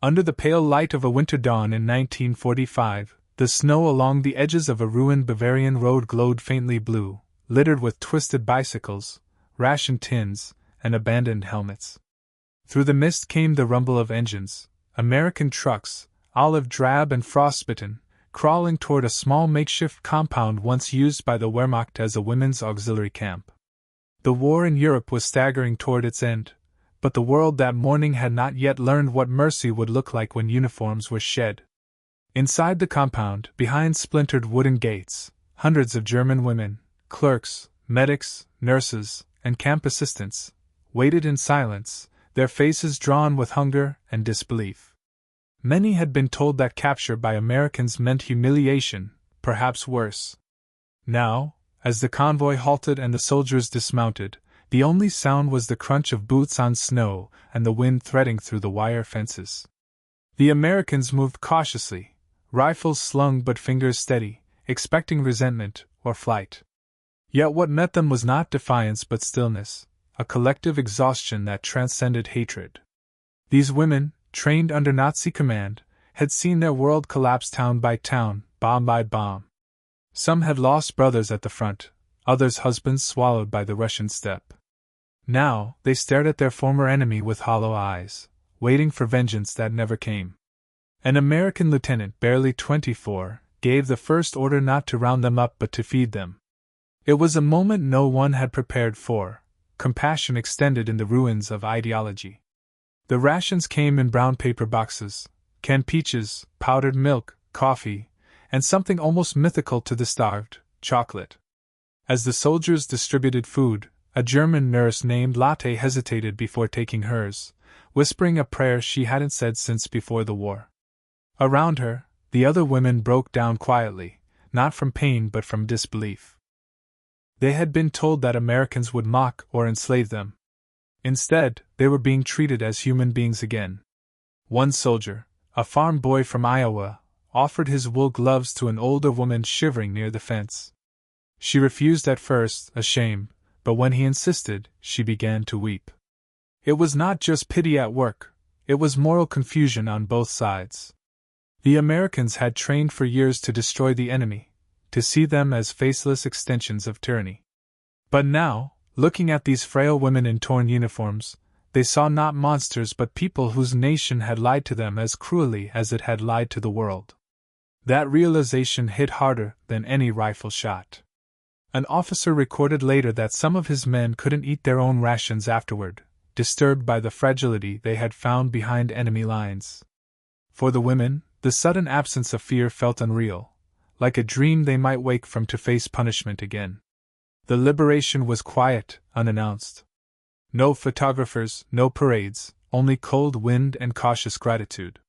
Under the pale light of a winter dawn in 1945, the snow along the edges of a ruined Bavarian road glowed faintly blue, littered with twisted bicycles, ration tins, and abandoned helmets. Through the mist came the rumble of engines, American trucks, olive drab and frostbitten, crawling toward a small makeshift compound once used by the Wehrmacht as a women's auxiliary camp. The war in Europe was staggering toward its end, but the world that morning had not yet learned what mercy would look like when uniforms were shed. Inside the compound, behind splintered wooden gates, hundreds of German women, clerks, medics, nurses, and camp assistants, waited in silence, their faces drawn with hunger and disbelief. Many had been told that capture by Americans meant humiliation, perhaps worse. Now, as the convoy halted and the soldiers dismounted, the only sound was the crunch of boots on snow and the wind threading through the wire fences. The Americans moved cautiously, rifles slung but fingers steady, expecting resentment or flight. Yet what met them was not defiance but stillness, a collective exhaustion that transcended hatred. These women, trained under Nazi command, had seen their world collapse town by town, bomb by bomb. Some had lost brothers at the front, others husbands swallowed by the Russian steppe. Now, they stared at their former enemy with hollow eyes, waiting for vengeance that never came. An American lieutenant, barely 24, gave the first order not to round them up but to feed them. It was a moment no one had prepared for, compassion extended in the ruins of ideology. The rations came in brown paper boxes, canned peaches, powdered milk, coffee, and something almost mythical to the starved, chocolate. As the soldiers distributed food, a German nurse named Lotte hesitated before taking hers, whispering a prayer she hadn't said since before the war. Around her, the other women broke down quietly, not from pain but from disbelief. They had been told that Americans would mock or enslave them. Instead, they were being treated as human beings again. One soldier, a farm boy from Iowa, offered his wool gloves to an older woman shivering near the fence. She refused at first, ashamed, but when he insisted, she began to weep. It was not just pity at work, it was moral confusion on both sides. The Americans had trained for years to destroy the enemy, to see them as faceless extensions of tyranny. But now, looking at these frail women in torn uniforms, they saw not monsters but people whose nation had lied to them as cruelly as it had lied to the world. That realization hit harder than any rifle shot. An officer recorded later that some of his men couldn't eat their own rations afterward, disturbed by the fragility they had found behind enemy lines. For the women, the sudden absence of fear felt unreal, like a dream they might wake from to face punishment again. The liberation was quiet, unannounced. No photographers, no parades, only cold wind and cautious gratitude.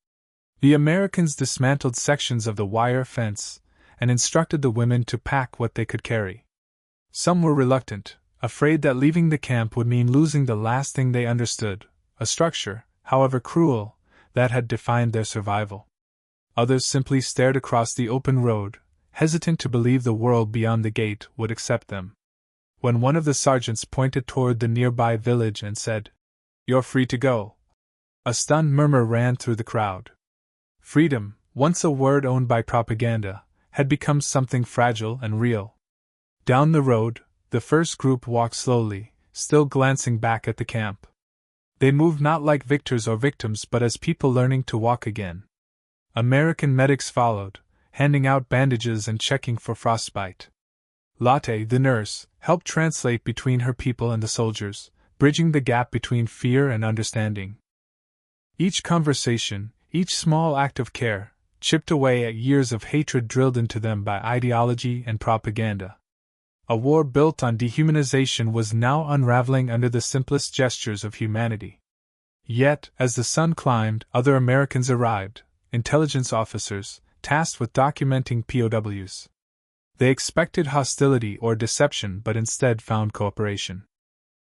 The Americans dismantled sections of the wire fence and instructed the women to pack what they could carry. Some were reluctant, afraid that leaving the camp would mean losing the last thing they understood, a structure, however cruel, that had defined their survival. Others simply stared across the open road, hesitant to believe the world beyond the gate would accept them. When one of the sergeants pointed toward the nearby village and said, "You're free to go," a stunned murmur ran through the crowd. Freedom, once a word owned by propaganda, had become something fragile and real. Down the road, the first group walked slowly, still glancing back at the camp. They moved not like victors or victims but as people learning to walk again. American medics followed, handing out bandages and checking for frostbite. Lotte, the nurse, helped translate between her people and the soldiers, bridging the gap between fear and understanding. Each conversation, each small act of care, chipped away at years of hatred drilled into them by ideology and propaganda. A war built on dehumanization was now unraveling under the simplest gestures of humanity. Yet, as the sun climbed, other Americans arrived, intelligence officers, tasked with documenting POWs. They expected hostility or deception but instead found cooperation.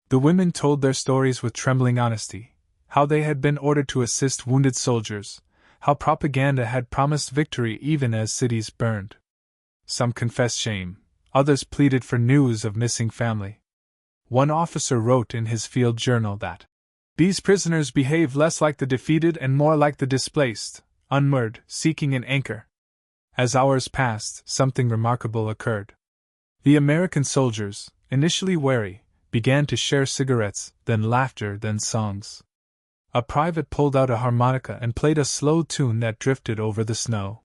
The women told their stories with trembling honesty, how they had been ordered to assist wounded soldiers, how propaganda had promised victory even as cities burned. Some confessed shame, others pleaded for news of missing family. One officer wrote in his field journal that, These prisoners behave less like the defeated and more like the displaced, unmoored, seeking an anchor. As hours passed, something remarkable occurred. The American soldiers, initially wary, began to share cigarettes, then laughter, then songs. A private pulled out a harmonica and played a slow tune that drifted over the snow.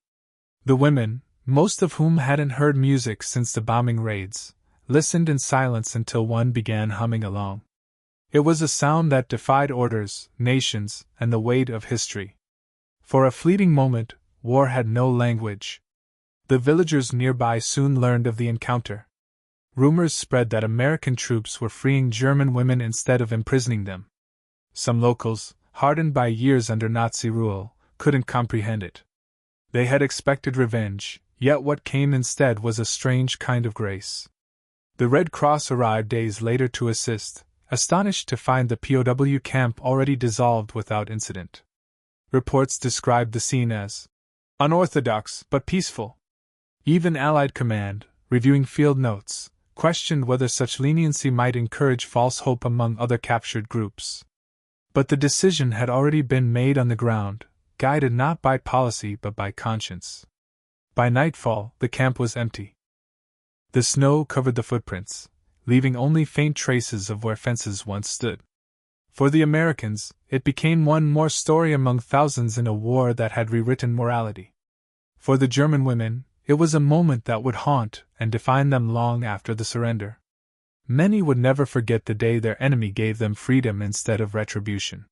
The women, most of whom hadn't heard music since the bombing raids, listened in silence until one began humming along. It was a sound that defied orders, nations, and the weight of history. For a fleeting moment, war had no language. The villagers nearby soon learned of the encounter. Rumors spread that American troops were freeing German women instead of imprisoning them. Some locals, hardened by years under Nazi rule, couldn't comprehend it. They had expected revenge, yet what came instead was a strange kind of grace. The Red Cross arrived days later to assist, astonished to find the POW camp already dissolved without incident. Reports described the scene as unorthodox but peaceful. Even Allied command, reviewing field notes, questioned whether such leniency might encourage false hope among other captured groups. But the decision had already been made on the ground, guided not by policy but by conscience. By nightfall, the camp was empty. The snow covered the footprints, leaving only faint traces of where fences once stood. For the Americans, it became one more story among thousands in a war that had rewritten morality. For the German women, it was a moment that would haunt and define them long after the surrender. Many would never forget the day their enemy gave them freedom instead of retribution.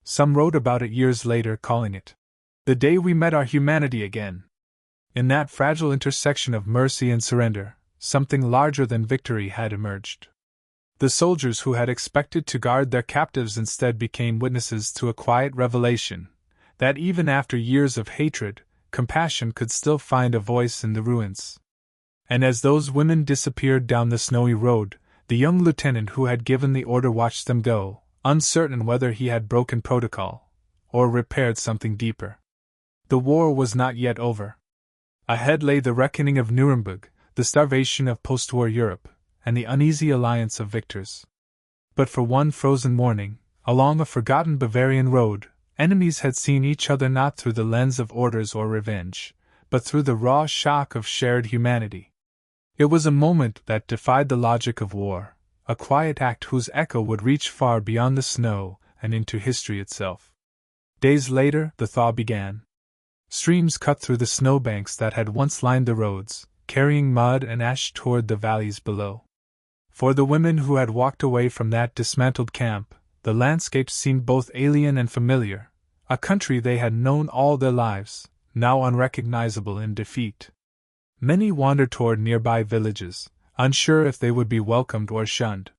Some wrote about it years later, calling it the day we met our humanity again. In that fragile intersection of mercy and surrender, something larger than victory had emerged. The soldiers who had expected to guard their captives instead became witnesses to a quiet revelation that even after years of hatred, compassion could still find a voice in the ruins. And as those women disappeared down the snowy road, the young lieutenant who had given the order watched them go, uncertain whether he had broken protocol or repaired something deeper. The war was not yet over. Ahead lay the reckoning of Nuremberg, the starvation of postwar Europe, and the uneasy alliance of victors. But for one frozen morning, along a forgotten Bavarian road, enemies had seen each other not through the lens of orders or revenge, but through the raw shock of shared humanity. It was a moment that defied the logic of war, a quiet act whose echo would reach far beyond the snow and into history itself. Days later, the thaw began. Streams cut through the snowbanks that had once lined the roads, carrying mud and ash toward the valleys below. For the women who had walked away from that dismantled camp, the landscape seemed both alien and familiar, a country they had known all their lives, now unrecognizable in defeat. Many wandered toward nearby villages, unsure if they would be welcomed or shunned.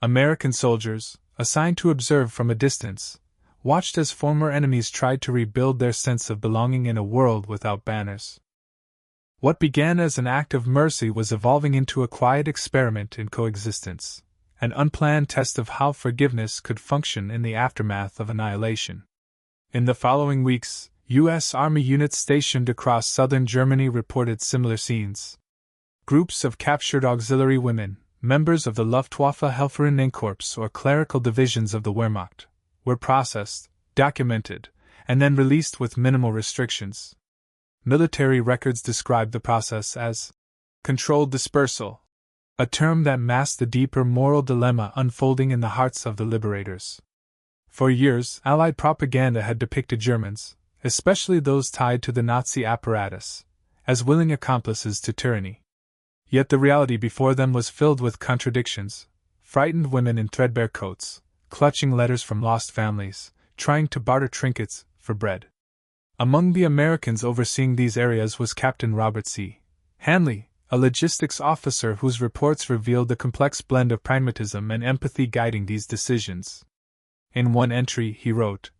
American soldiers, assigned to observe from a distance, watched as former enemies tried to rebuild their sense of belonging in a world without banners. What began as an act of mercy was evolving into a quiet experiment in coexistence, an unplanned test of how forgiveness could function in the aftermath of annihilation. In the following weeks, U.S. Army units stationed across southern Germany reported similar scenes. Groups of captured auxiliary women, members of the Luftwaffe Helferinnenkorps or clerical divisions of the Wehrmacht, were processed, documented, and then released with minimal restrictions. Military records describe the process as controlled dispersal, a term that masked the deeper moral dilemma unfolding in the hearts of the liberators. For years, Allied propaganda had depicted Germans, especially those tied to the Nazi apparatus, as willing accomplices to tyranny. Yet the reality before them was filled with contradictions: frightened women in threadbare coats, clutching letters from lost families, trying to barter trinkets for bread. Among the Americans overseeing these areas was Captain Robert C. Hanley, a logistics officer whose reports revealed the complex blend of pragmatism and empathy guiding these decisions. In one entry, he wrote,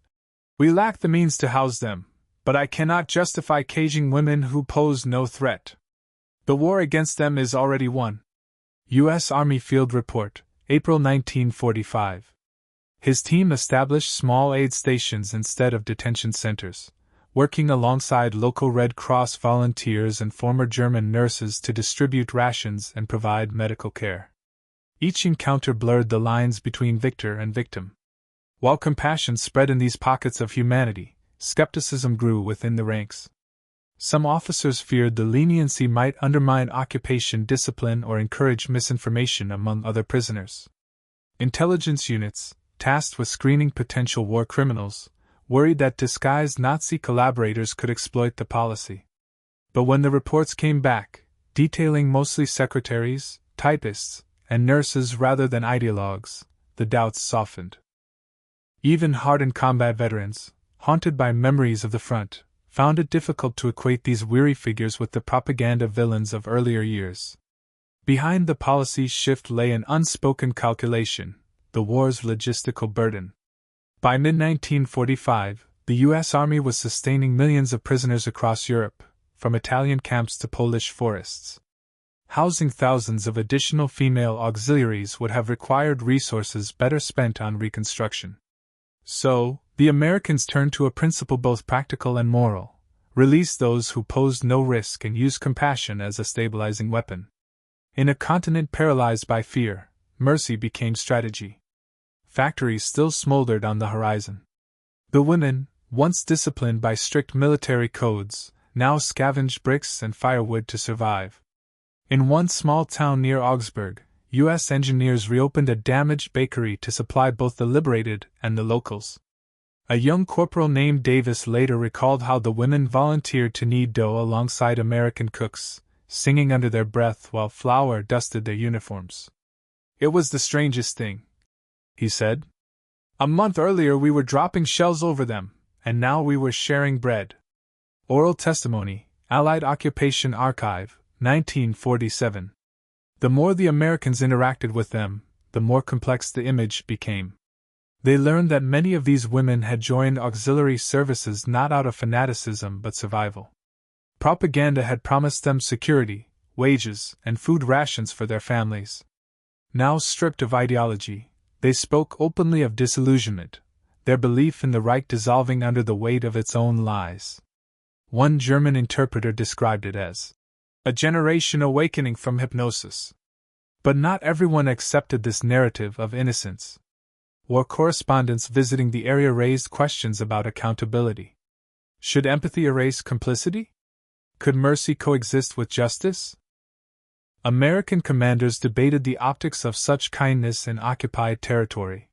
"We lack the means to house them, but I cannot justify caging women who pose no threat. The war against them is already won." U.S. Army Field Report, April 1945. His team established small aid stations instead of detention centers, working alongside local Red Cross volunteers and former German nurses to distribute rations and provide medical care. Each encounter blurred the lines between victor and victim. While compassion spread in these pockets of humanity, skepticism grew within the ranks. Some officers feared the leniency might undermine occupation discipline or encourage misinformation among other prisoners. Intelligence units, tasked with screening potential war criminals, worried that disguised Nazi collaborators could exploit the policy. But when the reports came back, detailing mostly secretaries, typists, and nurses rather than ideologues, the doubts softened. Even hardened combat veterans, haunted by memories of the front, found it difficult to equate these weary figures with the propaganda villains of earlier years. Behind the policy shift lay an unspoken calculation: the war's logistical burden. By mid-1945, the U.S. Army was sustaining millions of prisoners across Europe, from Italian camps to Polish forests. Housing thousands of additional female auxiliaries would have required resources better spent on reconstruction. So, the Americans turned to a principle both practical and moral: release those who posed no risk and use compassion as a stabilizing weapon. In a continent paralyzed by fear, mercy became strategy. Factories still smoldered on the horizon. The women, once disciplined by strict military codes, now scavenged bricks and firewood to survive. In one small town near Augsburg, U.S. engineers reopened a damaged bakery to supply both the liberated and the locals. A young corporal named Davis later recalled how the women volunteered to knead dough alongside American cooks, singing under their breath while flour dusted their uniforms. "It was the strangest thing," he said. "A month earlier we were dropping shells over them, and now we were sharing bread." Oral Testimony, Allied Occupation Archive, 1947. The more the Americans interacted with them, the more complex the image became. They learned that many of these women had joined auxiliary services not out of fanaticism but survival. Propaganda had promised them security, wages, and food rations for their families. Now stripped of ideology, they spoke openly of disillusionment, their belief in the right dissolving under the weight of its own lies. One German interpreter described it as a generation awakening from hypnosis. But not everyone accepted this narrative of innocence. War correspondents visiting the area raised questions about accountability. Should empathy erase complicity? Could mercy coexist with justice? American commanders debated the optics of such kindness in occupied territory.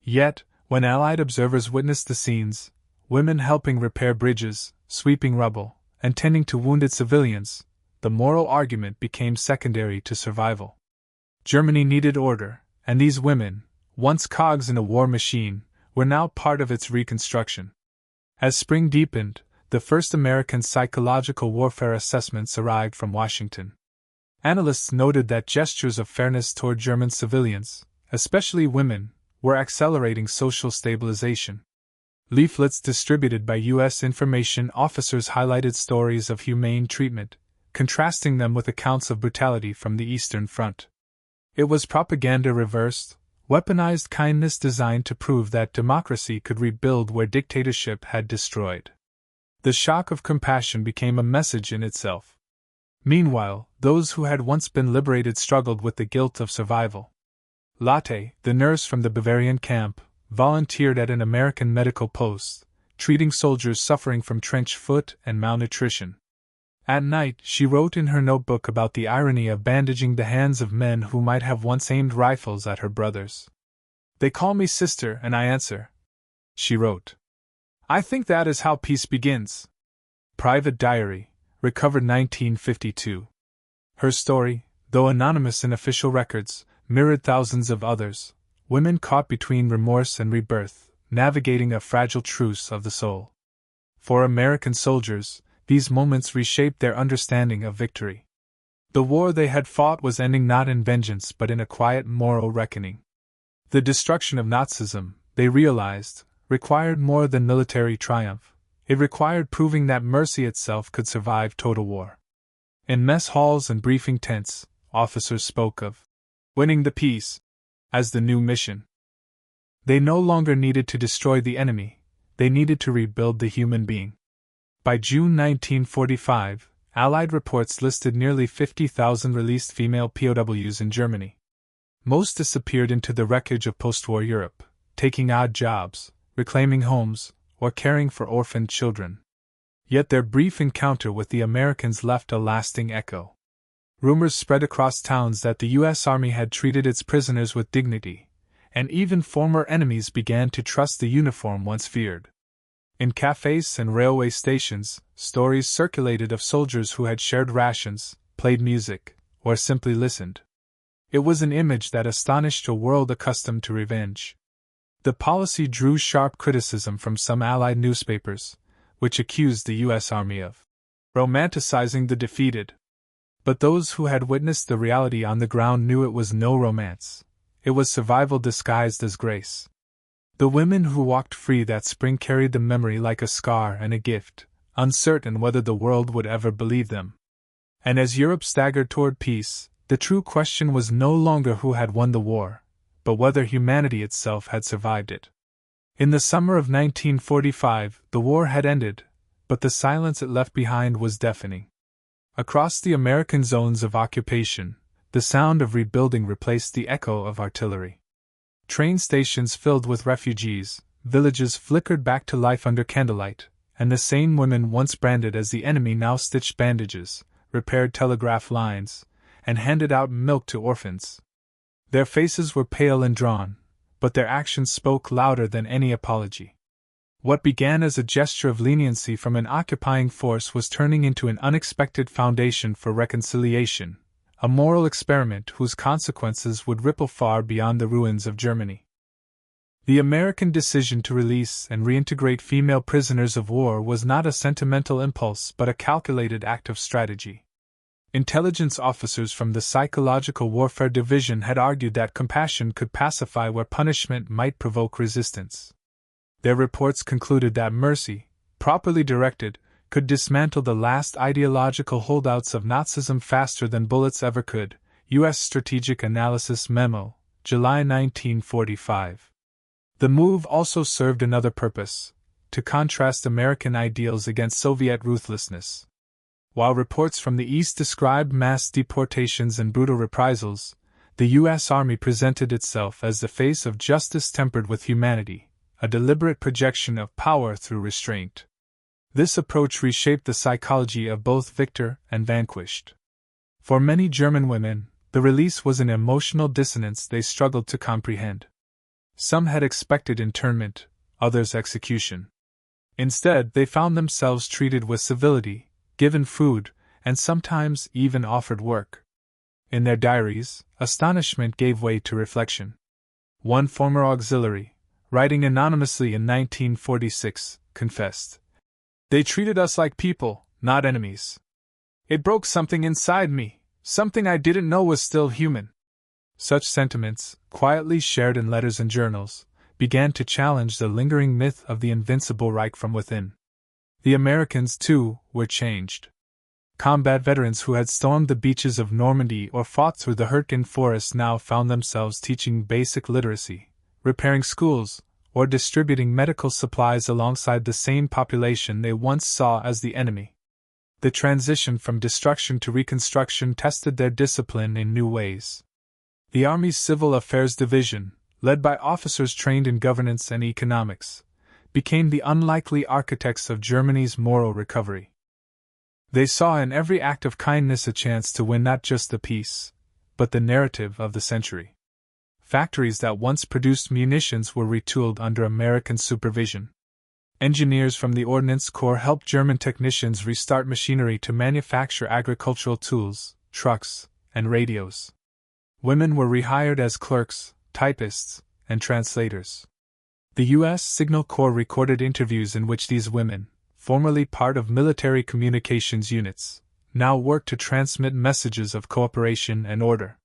Yet, when Allied observers witnessed the scenes, women helping repair bridges, sweeping rubble, and tending to wounded civilians, the moral argument became secondary to survival. Germany needed order, and these women, once cogs in a war machine, were now part of its reconstruction. As spring deepened, the first American psychological warfare assessments arrived from Washington. Analysts noted that gestures of fairness toward German civilians, especially women, were accelerating social stabilization. Leaflets distributed by U.S. information officers highlighted stories of humane treatment, contrasting them with accounts of brutality from the Eastern Front. It was propaganda reversed, weaponized kindness designed to prove that democracy could rebuild where dictatorship had destroyed. The shock of compassion became a message in itself. Meanwhile, those who had once been liberated struggled with the guilt of survival. Lotte, the nurse from the Bavarian camp, volunteered at an American medical post, treating soldiers suffering from trench foot and malnutrition. At night, she wrote in her notebook about the irony of bandaging the hands of men who might have once aimed rifles at her brothers. "They call me sister, and I answer," she wrote. "I think that is how peace begins." Private Diary, recovered 1952. Her story, though anonymous in official records, mirrored thousands of others, women caught between remorse and rebirth, navigating a fragile truce of the soul. For American soldiers, these moments reshaped their understanding of victory. The war they had fought was ending not in vengeance but in a quiet moral reckoning. The destruction of Nazism, they realized, required more than military triumph. It required proving that mercy itself could survive total war. In mess halls and briefing tents, officers spoke of winning the peace as the new mission. They no longer needed to destroy the enemy, they needed to rebuild the human being. By June 1945, Allied reports listed nearly 50,000 released female POWs in Germany. Most disappeared into the wreckage of postwar Europe, taking odd jobs, reclaiming homes, or caring for orphaned children. Yet their brief encounter with the Americans left a lasting echo. Rumors spread across towns that the U.S. Army had treated its prisoners with dignity, and even former enemies began to trust the uniform once feared. In cafes and railway stations, stories circulated of soldiers who had shared rations, played music, or simply listened. It was an image that astonished a world accustomed to revenge. The policy drew sharp criticism from some Allied newspapers, which accused the U.S. Army of romanticizing the defeated. But those who had witnessed the reality on the ground knew it was no romance. It was survival disguised as grace. The women who walked free that spring carried the memory like a scar and a gift, uncertain whether the world would ever believe them. And as Europe staggered toward peace, the true question was no longer who had won the war, but whether humanity itself had survived it. In the summer of 1945, the war had ended, but the silence it left behind was deafening. Across the American zones of occupation, the sound of rebuilding replaced the echo of artillery. Train stations filled with refugees, villages flickered back to life under candlelight, and the same women once branded as the enemy now stitched bandages, repaired telegraph lines, and handed out milk to orphans. Their faces were pale and drawn, but their actions spoke louder than any apology. What began as a gesture of leniency from an occupying force was turning into an unexpected foundation for reconciliation, a moral experiment whose consequences would ripple far beyond the ruins of Germany. The American decision to release and reintegrate female prisoners of war was not a sentimental impulse but a calculated act of strategy. Intelligence officers from the Psychological Warfare Division had argued that compassion could pacify where punishment might provoke resistance. Their reports concluded that mercy, properly directed, could dismantle the last ideological holdouts of Nazism faster than bullets ever could. U.S. Strategic Analysis Memo, July 1945. The move also served another purpose: to contrast American ideals against Soviet ruthlessness. While reports from the East described mass deportations and brutal reprisals, the U.S. Army presented itself as the face of justice tempered with humanity, a deliberate projection of power through restraint. This approach reshaped the psychology of both victor and vanquished. For many German women, the release was an emotional dissonance they struggled to comprehend. Some had expected internment, others execution. Instead, they found themselves treated with civility, given food, and sometimes even offered work. In their diaries, astonishment gave way to reflection. One former auxiliary, writing anonymously in 1946, confessed, "They treated us like people, not enemies. It broke something inside me, something I didn't know was still human." Such sentiments, quietly shared in letters and journals, began to challenge the lingering myth of the invincible Reich from within. The Americans, too, were changed. Combat veterans who had stormed the beaches of Normandy or fought through the Hürtgen forest now found themselves teaching basic literacy, repairing schools, or distributing medical supplies alongside the same population they once saw as the enemy. The transition from destruction to reconstruction tested their discipline in new ways. The Army's Civil Affairs Division, led by officers trained in governance and economics, became the unlikely architects of Germany's moral recovery. They saw in every act of kindness a chance to win not just the peace, but the narrative of the century. Factories that once produced munitions were retooled under American supervision. Engineers from the Ordnance Corps helped German technicians restart machinery to manufacture agricultural tools, trucks, and radios. Women were rehired as clerks, typists, and translators. The U.S. Signal Corps recorded interviews in which these women, formerly part of military communications units, now worked to transmit messages of cooperation and order.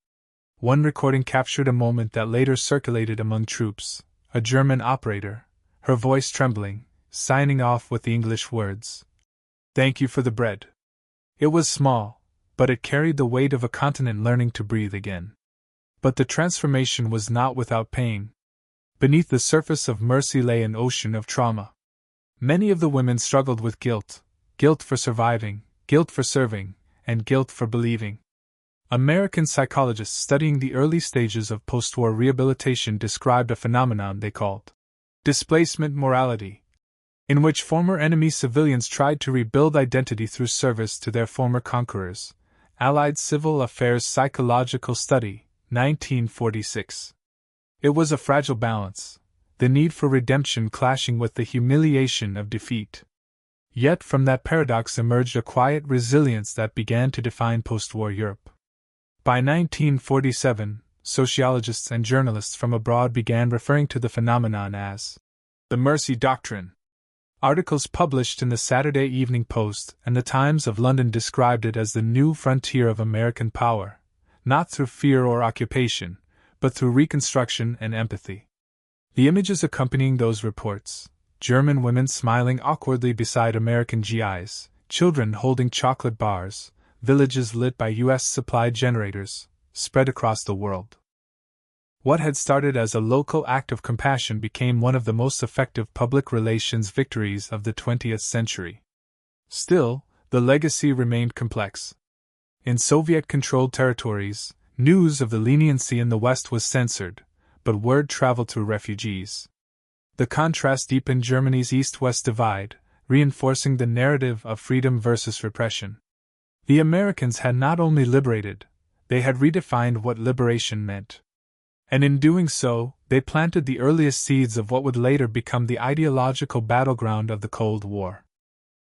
One recording captured a moment that later circulated among troops: a German operator, her voice trembling, signing off with the English words, "Thank you for the bread." It was small, but it carried the weight of a continent learning to breathe again. But the transformation was not without pain. Beneath the surface of mercy lay an ocean of trauma. Many of the women struggled with guilt for surviving, guilt for serving, and guilt for believing. American psychologists studying the early stages of postwar rehabilitation described a phenomenon they called displacement morality, in which former enemy civilians tried to rebuild identity through service to their former conquerors. Allied Civil Affairs Psychological Study, 1946. It was a fragile balance, the need for redemption clashing with the humiliation of defeat. Yet from that paradox emerged a quiet resilience that began to define post-war Europe. By 1947, sociologists and journalists from abroad began referring to the phenomenon as the mercy doctrine. Articles published in the Saturday Evening Post and the Times of London described it as the new frontier of American power, not through fear or occupation, but through reconstruction and empathy. The images accompanying those reports, German women smiling awkwardly beside American GIs, children holding chocolate bars, villages lit by U.S.-supplied generators, spread across the world. What had started as a local act of compassion became one of the most effective public relations victories of the 20th century. Still, the legacy remained complex. In Soviet-controlled territories, news of the leniency in the West was censored, but word traveled through refugees. The contrast deepened Germany's East-West divide, reinforcing the narrative of freedom versus repression. The Americans had not only liberated, they had redefined what liberation meant. And in doing so, they planted the earliest seeds of what would later become the ideological battleground of the Cold War.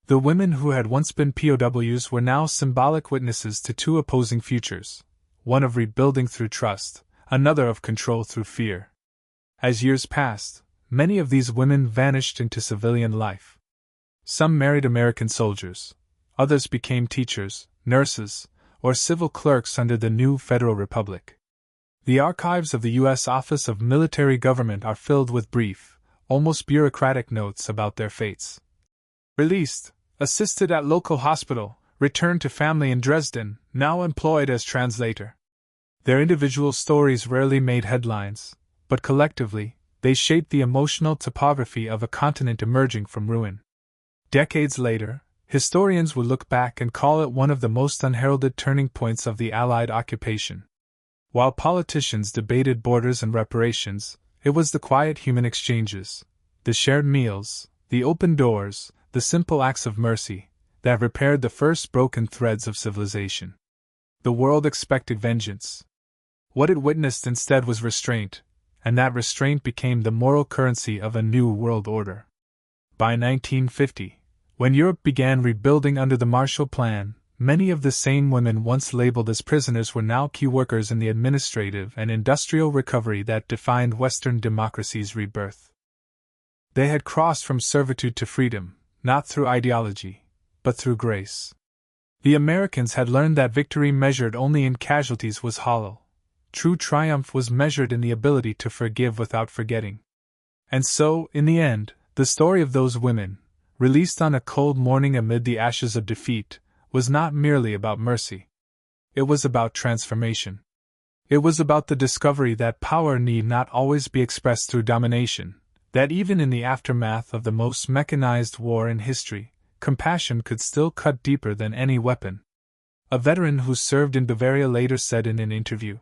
The women who had once been POWs were now symbolic witnesses to two opposing futures, one of rebuilding through trust, another of control through fear. As years passed, many of these women vanished into civilian life. Some married American soldiers, others became teachers, nurses, or civil clerks under the new Federal Republic. The archives of the U.S. Office of Military Government are filled with brief, almost bureaucratic notes about their fates. Released, assisted at local hospital, returned to family in Dresden, now employed as translator. Their individual stories rarely made headlines, but collectively, they shaped the emotional topography of a continent emerging from ruin. Decades later, historians would look back and call it one of the most unheralded turning points of the Allied occupation. While politicians debated borders and reparations, it was the quiet human exchanges, the shared meals, the open doors, the simple acts of mercy, that repaired the first broken threads of civilization. The world expected vengeance. What it witnessed instead was restraint, and that restraint became the moral currency of a new world order. By 1950, when Europe began rebuilding under the Marshall Plan, many of the same women once labeled as prisoners were now key workers in the administrative and industrial recovery that defined Western democracy's rebirth. They had crossed from servitude to freedom, not through ideology, but through grace. The Americans had learned that victory measured only in casualties was hollow. True triumph was measured in the ability to forgive without forgetting. And so, in the end, the story of those women, released on a cold morning amid the ashes of defeat, was not merely about mercy. It was about transformation. It was about the discovery that power need not always be expressed through domination, that even in the aftermath of the most mechanized war in history, compassion could still cut deeper than any weapon. A veteran who served in Bavaria later said in an interview,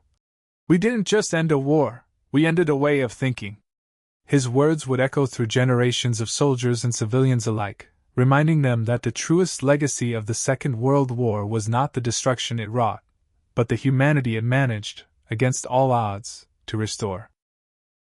"We didn't just end a war, we ended a way of thinking." His words would echo through generations of soldiers and civilians alike, reminding them that the truest legacy of the Second World War was not the destruction it wrought, but the humanity it managed, against all odds, to restore.